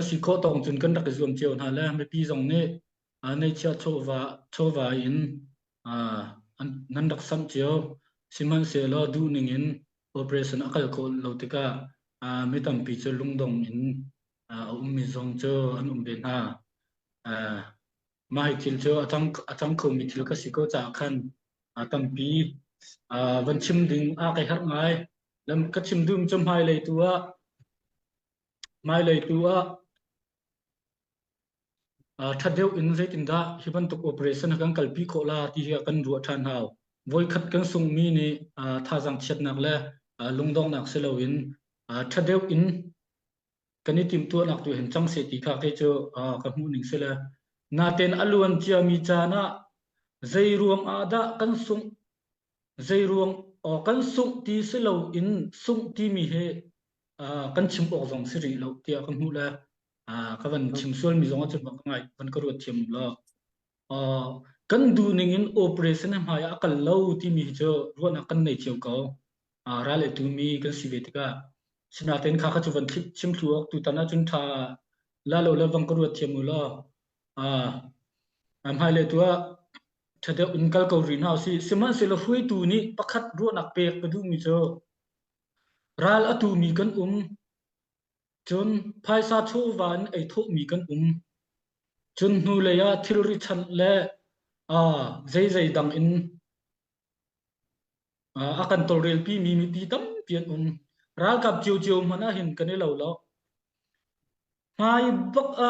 si ko tong chun kan rak zoom chiu na la me pi zong ne nei chia cho wa in nan rak sam chiu siman se lo du ning in operation akal ko lo tika mi tam pi chu lung dong in mi zong chu an be na mai thil chu atang ko mi thil ka si ko cha khan tam pi van chim ding kai har ngai lam ka chim dum chum hai le tua mai le tua thật điều in dây tin đã khi ban tục operation hang kalpi khola ti hi kan ru than hao voi khat kan sung mi ni tha jang chet nak le lungdong nak selo in thật điều in kan ni tim tu nak tu hen chang se ti kha ke cho ka mu ning se le na ten aluan chia mi cha na zai ruang ada kan sung zai ruang o kan sung ti selo in sung ti mi he kan chim ok jong siri lo ti ka mu le ka van chim sual mi zong chu bang ngai van ka ru thiam lo kan du ning in operation ha ya kal lo ti mi cho ro na kan nei chiu ko ra le tu mi kan si ve tika sina ten kha kha chu van chim thuak tu ta na chun tha la lo la bang ka ru thiam lo am hai le tu thade unkal ko rin ha si siman se lo hui tu ni pakhat ro nak pe ka du mi cho ral atu mi kan chun phai sa thu van ai thu mi kan chun nu le ya thil ri chan le zai zai dang in akan tol rel pi mi pi tam pian ral kap chiu chiu mana hin kan lo lo mai bak a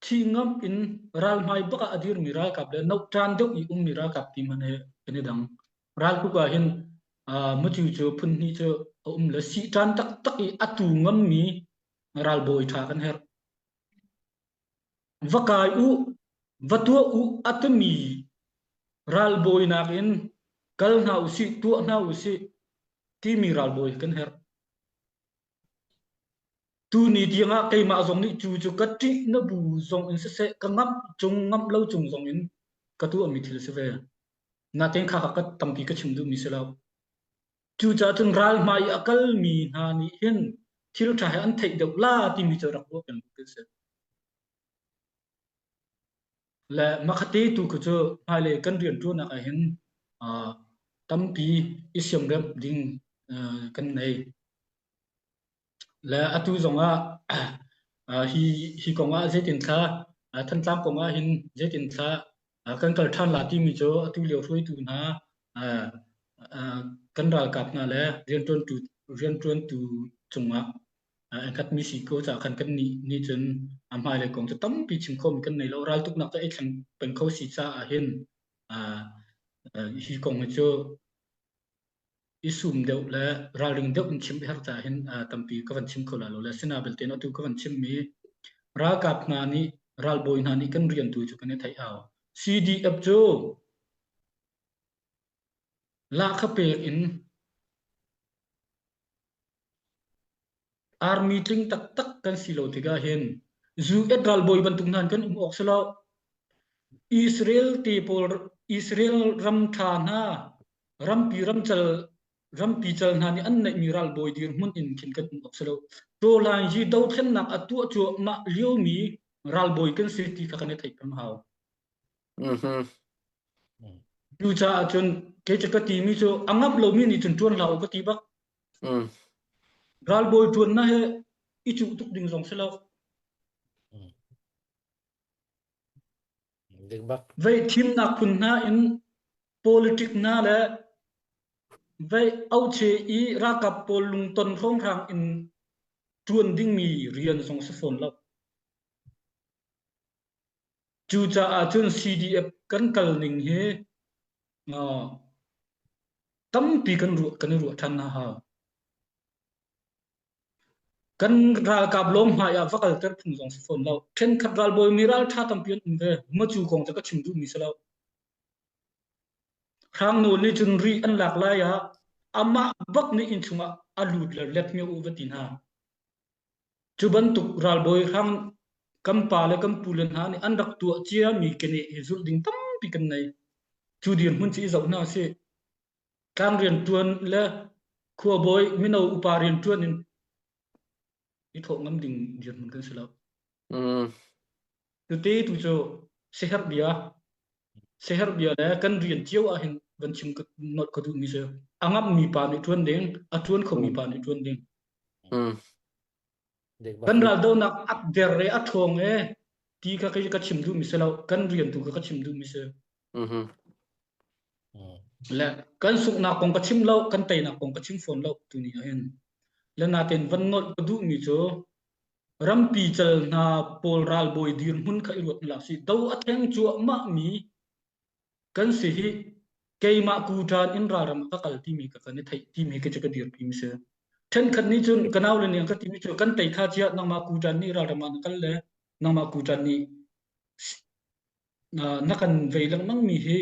thi ngam in ral mai bak a adir mi ral kap le no tran deu i mi ral kap ti man he kan dang ral ku ka hin mu chiu chiu phun ni cho le si tran tak tak i atu ngam mi ral boy tha kan her vakai vatua atmi ral boy nakin kal na usi tu na usi ti mi ral boy kan her tu ni dianga kai ma zong ni chu chu kati na bu zong in se ka ngam chung ngam lo chung zong in ka tu ami thil se ve na ten kha ka tampi ka chim du mi se lo chu cha chung ral mai akal mi na ni hin thil tha an thei deuh la ti mi cho rak bo kan se là makati tu ku chu hai le kan rian tu na ka hin tampi isyam rem ding kan nei là atu zonga hi konga zetin tha than tlam konga hin zetin tha kan kal than la ti mi cho atu leo thui tu na kan ral kap na le rian ton tu chunga kat mi si ko cha khan kan ni chen am hai le kong cha tam pi chim khom kan nei lo ral tuk nak ta e thang pen kho si cha a hin hi kong cho isum deuh le raling deuh in chim har cha hin tampi ka van chim khola lo le sina bel te no tu ka van chim mi ra kap na ni ral boy na ni kan rian tu chu kan thai aw cdf cho la kha pe in army ting tak tak kan silo tiga hen zu et ral boy ban tung nan kan ok selo israel ti por israel ram thana ram pi ram pi chal na ni an nei miral boy dir mun in kin kan ok selo to lang ji do khen nak atu chu ma liu mi ral boy kan city ka kan thai pam haw du cha chun ke cha ka ti mi chu angap lo mi ni chun tuan lau ka ti bak ral boy tuan na he i chu tuk ding jong selo ding bak vậy thim nak phun na in politic na le vậy au che i ra kap pol lung ton phong rang in tuan ding mi rian song se phone lo chu cha a chun cdf kan kal ning he tam pi kan ru than na ha kan ra kap lom ha ya vakal ter phung song se phone lo ken khat ral boy miral tha tam pian in ve ma chu kong cha ka chim du mi se lo khang no ni chun ri an lak la ya ama bak ni in chunga alut le let me over tin ha chuban tuk ral boy khang kam pa le kam pulen ha ni an rak tu chia mi kene hizul ding tam pi kan nei chu dian hun chi zau na se kang rian tuan le khuwa boy mino uparian tuan đi thọ ngâm đình diệt mình cần sửa lâu Ừ. từ tế tu cho seher bia là cần riêng chiếu à hình vẫn chim cái nốt cái tu mi sơ angap mi pa ni tuan ding a tuan không mi Ừ. pa ni tuan ding Ừ. kan ral do nak at der re at thong e ti ka chim du mi sơ lâu kan riêng tu ka chim du mi sơ Ừ. là kan suk na kong ka chim lâu kan tay na kong ka chim phone lâu tu ni hen là na ten vẫn nốt cái du mi cho ram pi chal na pol ral boy dir hun kha irot la si do atheng chu ma mi kan si hi kei ma ku tan in ra ram ka kal ti mi ka kan thai ti mi ke cha ka dir pi mi se then khat ni chun kanaw le ni ka ti mi chu kan tai kha chia nang ma ku tan ni ra ram an kal le nang ma ku tan ni na kan vei lang mang mi hi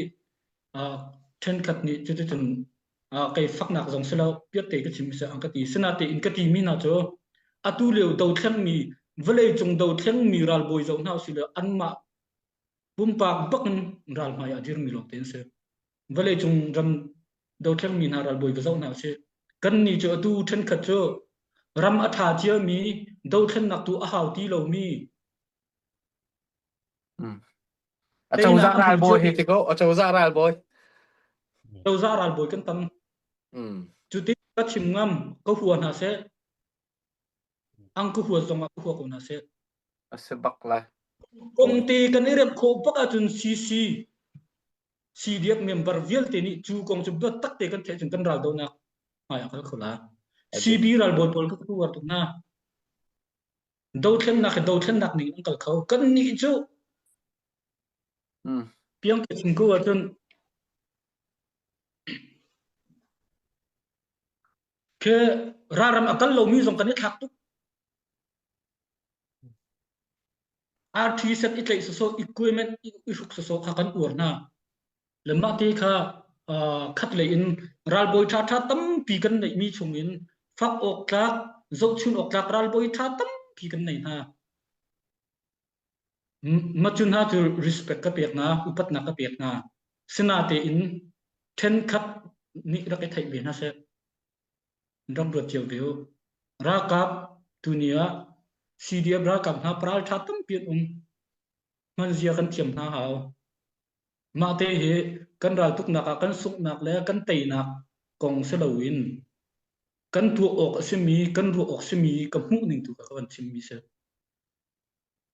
a then khat ni chu chu chun a kai fak nak jong se lo piat te ka chim se ang ka ti sina te in ka ti mi na cho atu leu do thlang mi vlei chung do thlang mi ral boi jong nau si le an ma bum pak bak ral ma ya dir mi lo ten se vale chung ram do thlang min haral boi zo na se kan ni cho tu then khat cho ram a tha chia mi do thlen nak tu a hau ti lo mi Ừ. Ở te châu na ra a ra hu cho bôi thì có ở châu ra ra bôi. do za ral boi kan tam Ừ. chu ti ka chim ngam ko huan ha se ang ko huan zong a ko ko na se Ở sẽ bạc lại. kong ti kan irem kho pak a chun si CDF member vial te ni chu kong chu do tak te kan the chun kan ral do na ai ka khola Ở đây. CB ral boi pol ka tu war tu na do thlen nak ni ang kal khau kan ni chu Ừ. piang ke chim ko chun ke raram akal lo mi zong kan thak tu RT set itlai so equipment isuk so kha kan ur na lemma te kha khat le in ral boy tha tam pi kan nei mi chung in fak ok tlak zo chun ok tlak ral boy tha tam pi kan nei na ma chun ha tu respect ka pek na upat na ka pek na sina te in then khat ni ra ke thai be na se dam ro chiu view ra kap tunia CDF ra kap na pral tha tam pi man zia kan thiam na hao ma te he kan ral tuk na ka kan suk nak le kan tei nak kong se lo in kan tu ok asimi kan ru ok simi ka mu ning tu ka kan chim mi se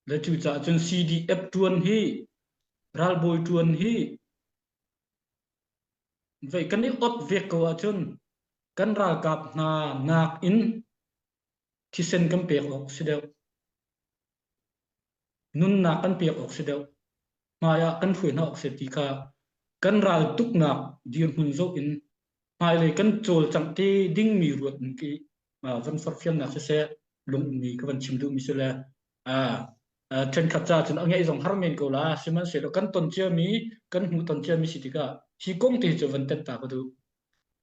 le chu cha chun CDF tuan hi ral boy tuan hi vậy kan ni ot vek ko a chun kan ral kap na nak in thi sen kan pek ok se deu nun na kan pek ok se deu maya kan phui na ok se ti kha kan ral tuk nak dir hun zo in mai le kan chol chang ti ding mi ruat ki van for fiam na se lung mi ka van chim du mi se la a then khat cha chen angai zong har men ko la siman se lo kan ton chia mi kan hu ton chia mi si ti ka hi kong ti cho van ten ta ko du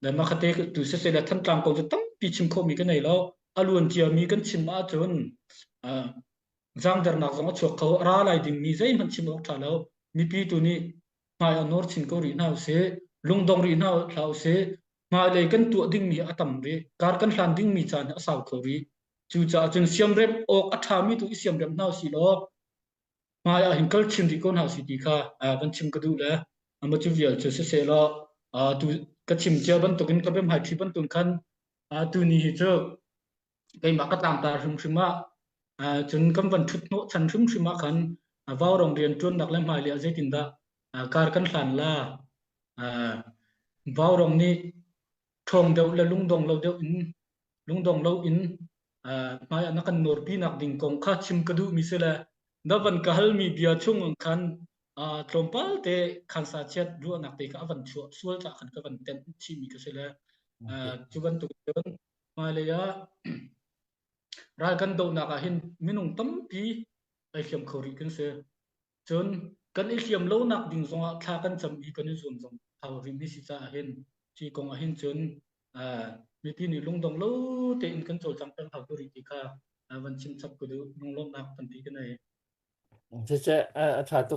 da ma khate tu se la than tlang ko tam pi chim kho mi ka nei lo alun chia mi kan chim ma chon a zang dar nak zong chok kho ra lai ding mi zai man chim ok tha lo mi pi tu ni mai a nor chin ko ri nau se lung dong ri nau thlau se mai le kan tu ding mi atam re kar kan hlan ding mi chan a sau kho ri chu cha chun siam rem ok a tha mi tu siam rem nau si lo mai a hin kal chim ri kon hau si ti kha a ban chim ka du la ama chu vial chu se lo a tu ka chim chia ban to kin ka bem hai thi ban tun khan a tu ni hi chu cái mà cái tàng ta sum sum chun kam van thut no chan sum sum khan vào rong rian chun dak lem hai le je tin da kar kan hlan la vào rong ni thong deuh le lung dong lo deuh in lung dong lo in mai na kan nor pi nak ding kong kha chim ka du mi se la da van ka hal mi bia chung ang khan trompal te khan sa chet ru nak te ka van chu sual cha khan ka van ten chi mi ka se la chu van tu mai le ya ra kan do na ka hin minung tam pi ai khiam khori kan se chon kan i khiam lo nak ding zonga tha kan cham i kan zon zong haw ri mi si cha hin chi kong a hin chon mi pi ni lung dong lo te in kan chol chang tang haw ri ti kha van chim chap ko du nong lo nak tan ti kan ai Thế chứ, à, thà tục